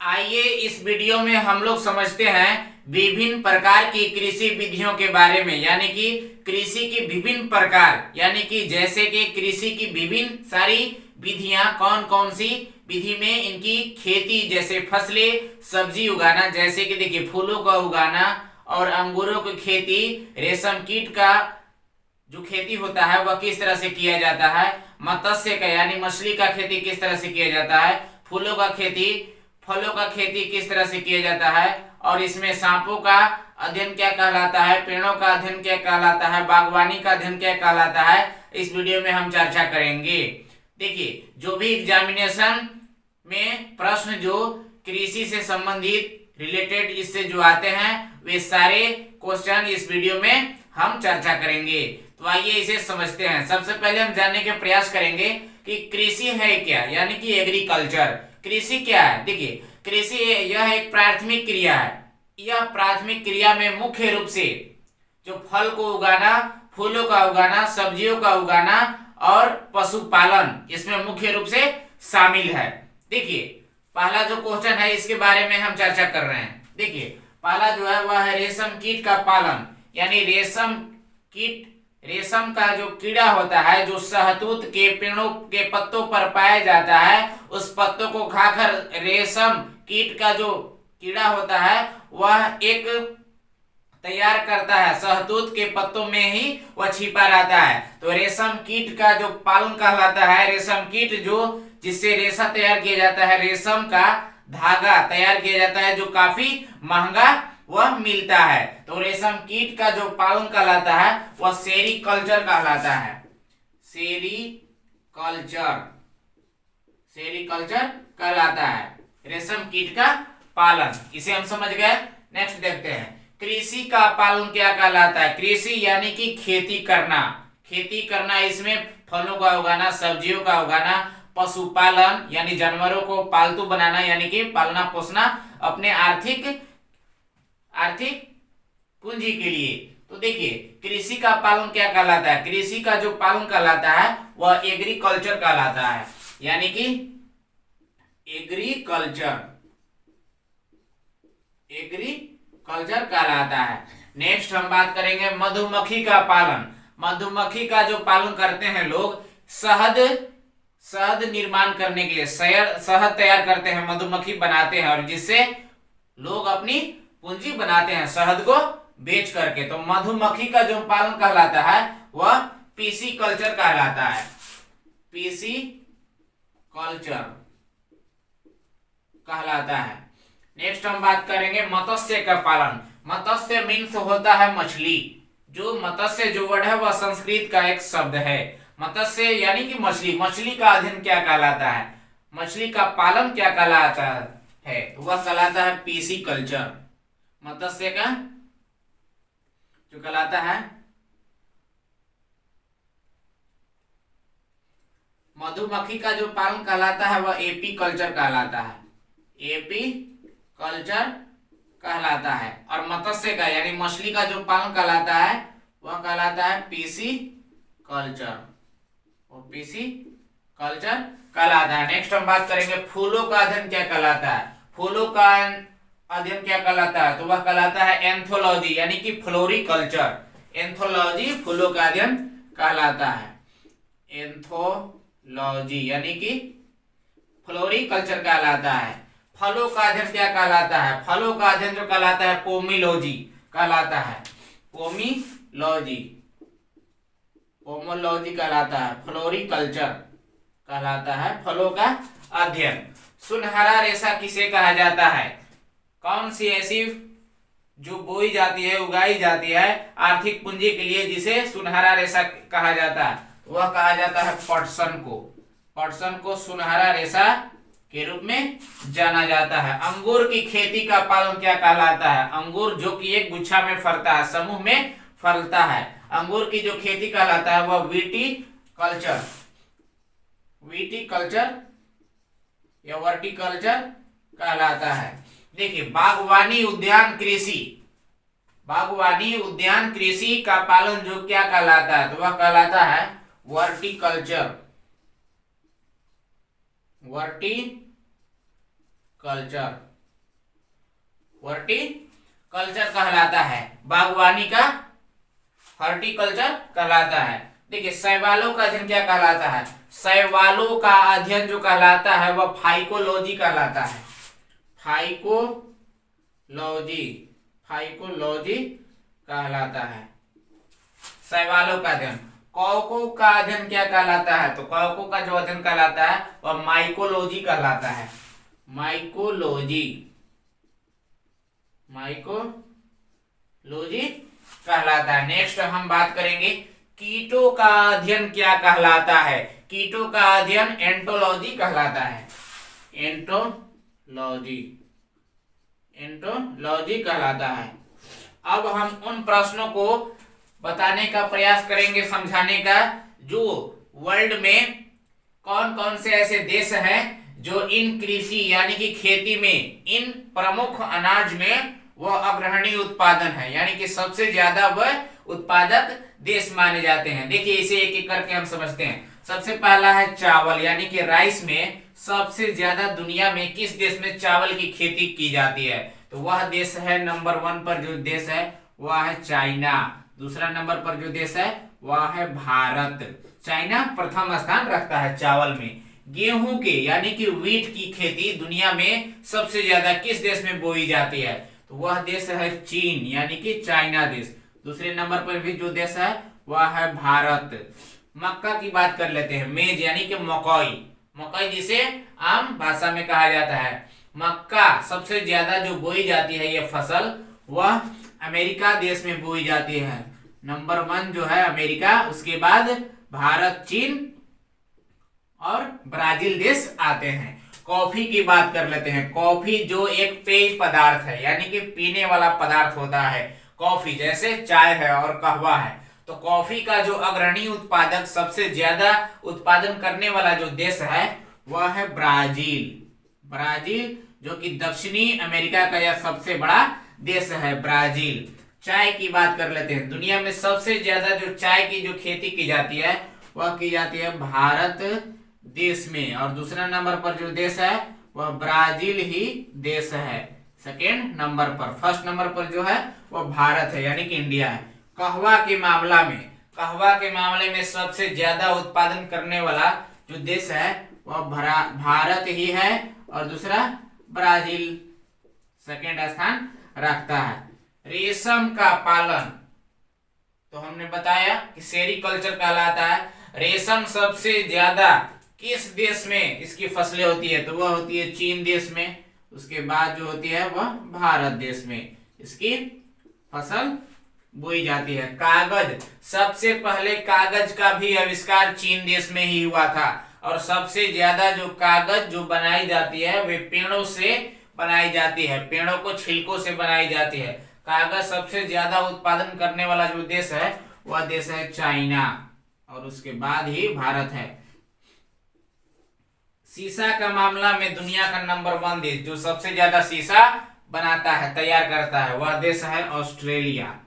आइए इस वीडियो में हम लोग समझते हैं विभिन्न प्रकार की कृषि विधियों के बारे में, यानी कि कृषि की विभिन्न प्रकार, यानी कि जैसे कि कृषि की विभिन्न सारी विधियां कौन कौन सी विधि में इनकी खेती, जैसे फसलें सब्जी उगाना, जैसे कि देखिए फूलों का उगाना और अंगूरों की खेती, रेशम कीट का जो खेती होता है वह किस तरह से किया जाता है, मत्स्य का यानी मछली का खेती किस तरह से किया जाता है, फूलों का खेती फलों का खेती किस तरह से किया जाता है, और इसमें सांपों का अध्ययन क्या कहलाता है, पेड़ों का अध्ययन क्या कहलाता है, बागवानी का अध्ययन क्या कहलाता है, इस वीडियो में हम चर्चा करेंगे। देखिए जो भी एग्जामिनेशन में प्रश्न जो कृषि से संबंधित रिलेटेड इससे जो आते हैं वे सारे क्वेश्चन इस वीडियो में हम चर्चा करेंगे। तो आइए इसे समझते हैं। सबसे पहले हम जानने के प्रयास करेंगे कि कृषि है क्या, यानी कि एग्रीकल्चर। कृषि क्या है? देखिए कृषि यह एक प्राथमिक क्रिया है। यह प्राथमिक क्रिया में मुख्य रूप से जो फल को उगाना, फूलों का उगाना, सब्जियों का उगाना और पशुपालन इसमें मुख्य रूप से शामिल है। देखिए पहला जो क्वेश्चन है इसके बारे में हम चर्चा कर रहे हैं। देखिए पहला जो है वह है रेशम कीट का पालन, यानी रेशम कीट, रेशम का जो कीड़ा होता है जो शहतूत के पेड़ों के पत्तों पर पाया जाता है, उस पत्तों को खाकर रेशम कीट का जो कीड़ा होता है वह एक तैयार करता है, शहतूत के पत्तों में ही वह छिपा रहता है। तो रेशम कीट का जो पालन कहलाता है, रेशम कीट जो जिससे रेशा तैयार किया जाता है, रेशम का धागा तैयार किया जाता है जो काफी महंगा वह मिलता है। तो रेशम कीट का जो पालन कहलाता है वह सेरीकल्चर कहलाता है। सेरीकल्चर, सेरीकल्चर कहलाता है रेशम कीट का पालन। इसे हम समझ गए। नेक्स्ट देखते हैं कृषि का पालन क्या कहलाता है। कृषि यानी कि खेती करना, खेती करना इसमें फलों का उगाना, सब्जियों का उगाना, पशुपालन यानी जानवरों को पालतू बनाना, यानी कि पालना पोसना अपने आर्थिक पूंजी के लिए। तो देखिए कृषि का पालन क्या कहलाता है। कृषि का जो पालन कहलाता है वह एग्रीकल्चर कहलाता है, यानी कि एग्रीकल्चर कहलाता है। नेक्स्ट हम बात करेंगे मधुमक्खी का पालन। मधुमक्खी का जो पालन करते हैं लोग, शहद निर्माण करने के लिए शहद तैयार करते हैं, मधुमक्खी बनाते हैं और जिससे लोग अपनी पूंजी बनाते हैं शहद को बेच करके। तो मधुमक्खी का जो पालन कहलाता है वह पीसी कल्चर कहलाता है। पीसी कल्चर कहलाता है। नेक्स्ट हम बात करेंगे मत्स्य का पालन। मत्स्य मीन्स होता है मछली। जो मत्स्य जो वर्ड है वह संस्कृत का एक शब्द है। मत्स्य यानी कि मछली। मछली का अध्ययन क्या कहलाता है, मछली का पालन क्या कहलाता है, वह कहलाता है पीसी कल्चर। मत्स्य का जो कहलाता है, मधुमक्खी का जो पालन कहलाता है वह एपी कल्चर कहलाता है। एपी कल्चर कहलाता है। और मत्स्य का यानी मछली का जो पालन कहलाता है वह कहलाता है पीसी कल्चर। और पीसी कल्चर कहलाता है। नेक्स्ट हम बात करेंगे फूलों का अध्ययन क्या कहलाता है। फूलों का अध्ययन क्या कहलाता है, तो वह कहलाता है एंथोलॉजी, यानी कि फ्लोरिकल्चर। एंथोलॉजी फूलों का अध्ययन कहलाता है। एंथोलॉजी यानी कि फ्लोरिकल्चर कहलाता है। फलों का अध्ययन क्या कहलाता है, फलों का अध्ययन जो कहलाता है पोमिलॉजी कहलाता है। पोमिलॉजी कहलाता है। फ्लोरिकल्चर कहलाता है फलों का अध्ययन। सुनहरा रेशा किसे कहा जाता है, कौन सी ऐसी जो बोई जाती है, उगाई जाती है आर्थिक पूंजी के लिए, जिसे सुनहरा रेशा कहा जाता है, वह कहा जाता है पटसन को। पटसन को सुनहरा रेशा के रूप में जाना जाता है। अंगूर की खेती का पालन क्या कहलाता है। अंगूर जो कि एक गुच्छा में फलता है, समूह में फलता है, अंगूर की जो खेती कहलाता है वह विटीकल्चर, विटीकल्चर या वर्टिकल्चर कहलाता है। देखिए बागवानी उद्यान कृषि, बागवानी उद्यान कृषि का पालन जो क्या कहलाता है, तो वह कहलाता है वर्टिकल्चर। वर्टिकल्चर हॉर्टिकल्चर कहलाता है। बागवानी का हॉर्टिकल्चर कहलाता है। देखिए शैवालों का अध्ययन क्या कहलाता है? शैवालों का अध्ययन जो कहलाता है वह फाइकोलॉजी कहलाता है। फाइकोलॉजी कहलाता है शैवालों का अध्ययन। कवकों का अध्ययन क्या कहलाता है? तो कवकों का जो अध्ययन कहलाता है वह माइकोलॉजी कहलाता है। माइकोलॉजी कहलाता है। नेक्स्ट हम बात करेंगे कीटों का अध्ययन क्या कहलाता है? कीटों का अध्ययन एंटोलॉजी कहलाता है। एंटोलॉजी कहलाता है। अब हम उन प्रश्नों को बताने का प्रयास करेंगे, समझाने का, जो वर्ल्ड में कौन कौन से ऐसे देश हैं जो इन कृषि यानी कि खेती में, इन प्रमुख अनाज में वह अग्रणी उत्पादन है, यानी कि सबसे ज्यादा वह उत्पादक देश माने जाते हैं। देखिए इसे एक एक करके हम समझते हैं। सबसे पहला है चावल, यानी कि राइस में सबसे ज्यादा दुनिया में किस देश में चावल की खेती की जाती है? तो वह देश है नंबर 1 पर जो देश है वह है चाइना। दूसरा नंबर पर जो देश है वह है भारत। चाइना प्रथम स्थान रखता है चावल में। गेहूं के यानी कि व्हीट की खेती दुनिया में सबसे ज्यादा किस देश में बोई जाती है? तो वह देश है चीन, यानी कि चाइना देश। दूसरे नंबर पर भी जो देश है वह है भारत। मक्का की बात कर लेते हैं। मेज यानी कि मकई जिसे आम भाषा में कहा जाता है। मक्का सबसे ज्यादा जो बोई जाती है ये फसल, वह अमेरिका देश में बोई जाती है। नंबर 1 जो है अमेरिका, उसके बाद भारत, चीन और ब्राजील देश आते हैं। कॉफी की बात कर लेते हैं। कॉफी जो एक पेय पदार्थ है, यानी कि पीने वाला पदार्थ होता है। कॉफी जैसे चाय है और कहवा है, तो कॉफी का जो अग्रणी उत्पादक, सबसे ज्यादा उत्पादन करने वाला जो देश है वह है ब्राजील, जो कि दक्षिणी अमेरिका का यह सबसे बड़ा देश है ब्राजील। चाय की बात कर लेते हैं। दुनिया में सबसे ज्यादा जो चाय की जो खेती की जाती है वह की जाती है भारत देश में, और दूसरा नंबर पर जो देश है वह ब्राजील ही देश है सेकेंड नंबर पर। फर्स्ट नंबर पर जो है वह भारत है, यानी कि इंडिया है। कहवा के मामले में सबसे ज्यादा उत्पादन करने वाला जो देश है वह भारत ही है, और दूसरा ब्राजील सेकेंड स्थान रखता है। रेशम का पालन तो हमने बताया कि सेरीकल्चर कहलाता है। रेशम सबसे ज्यादा किस देश में इसकी फसलें होती है? तो वह होती है चीन देश में। उसके बाद जो होती है वह भारत देश में इसकी फसल बोई जाती है। कागज, सबसे पहले कागज का भी आविष्कार चीन देश में ही हुआ था, और सबसे ज्यादा जो कागज जो बनाई जाती है वे पेड़ों से बनाई जाती है, पेड़ों को छिलकों से बनाई जाती है। कागज सबसे ज्यादा उत्पादन करने वाला जो देश है वह देश है चाइना, और उसके बाद ही भारत है। शीशा का मामला में दुनिया का नंबर 1 देश जो सबसे ज्यादा शीशा बनाता है, तैयार करता है, वह देश है ऑस्ट्रेलिया।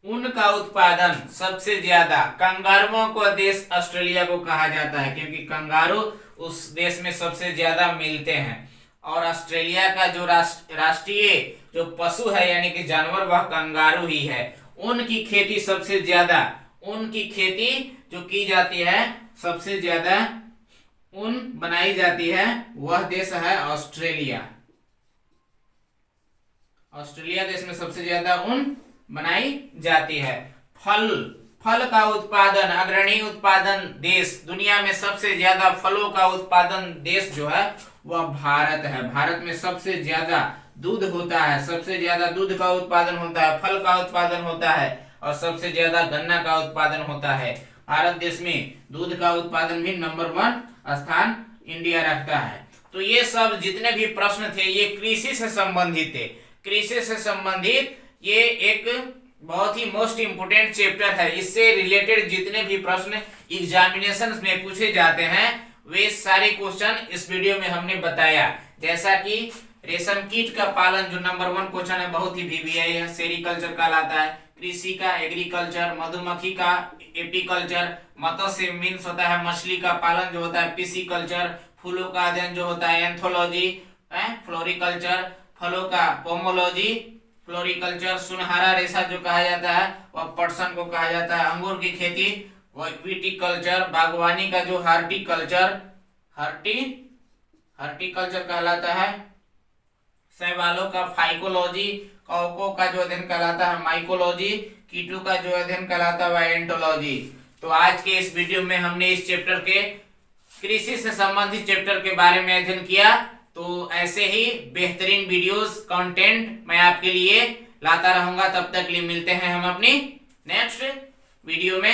ऊन का उत्पादन सबसे ज्यादा, कंगारुओं को देश ऑस्ट्रेलिया को कहा जाता है, क्योंकि कंगारू उस देश में सबसे ज्यादा मिलते हैं। और ऑस्ट्रेलिया का जो राष्ट्रीय जो पशु है यानी कि जानवर वह कंगारू ही है। ऊन की खेती सबसे ज्यादा, ऊन की खेती जो की जाती है, सबसे ज्यादा ऊन बनाई जाती है, वह देश है ऑस्ट्रेलिया। ऑस्ट्रेलिया देश में सबसे ज्यादा ऊन बनाई जाती है। फल का उत्पादन, अग्रणी उत्पादन देश, दुनिया में सबसे ज्यादा फलों का उत्पादन देश जो है वह भारत है। भारत में सबसे ज्यादा दूध होता है, सबसे ज्यादा दूध का उत्पादन होता है, फल का उत्पादन होता है, और सबसे ज्यादा गन्ना का उत्पादन होता है। भारत देश में दूध का उत्पादन भी नंबर 1 स्थान इंडिया रखता है। तो ये सब जितने भी प्रश्न थे ये कृषि से संबंधित थे। कृषि से संबंधित ये एक बहुत ही मोस्ट इंपोर्टेंट चैप्टर है। इससे रिलेटेड जितने भी प्रश्न एग्जामिनेशन में पूछे जाते हैं वे सारे क्वेश्चन इस वीडियो में हमने बताया। जैसा कि रेशम कीट का पालन जो नंबर 1 क्वेश्चन है, बहुत ही वीवीआई है, सेरीकल्चर कहलाता है। कृषि का एग्रीकल्चर, मधुमक्खी का एपीकल्चर, मत्स्य मीन्स होता है मछली का पालन जो होता है पिसीकल्चर, फूलों का अध्ययन जो होता है एंथोलॉजी, फ्लोरिकल्चर, फलों का पोमोलॉजी, फ्लोरिकल्चर, सुनहरा रेशा जो कहा जाता है वह पटसन को कहा जाता है, अंगूर की खेती विटिकल्चर, बागवानी का जो हार्टिकल्चर हार्टिकल्चर कहलाता है, शैवालों का फाइकोलॉजी, कवकों का जो अध्ययन कहलाता है माइकोलॉजी, कीटों का जो अध्ययन कहलाता है एंटोलॉजी। तो आज के इस वीडियो में हमने इस चैप्टर के कृषि से संबंधित चैप्टर के बारे में अध्ययन किया। तो ऐसे ही बेहतरीन वीडियोस कंटेंट मैं आपके लिए लाता रहूंगा। तब तक के लिए मिलते हैं हम अपनी नेक्स्ट वीडियो में।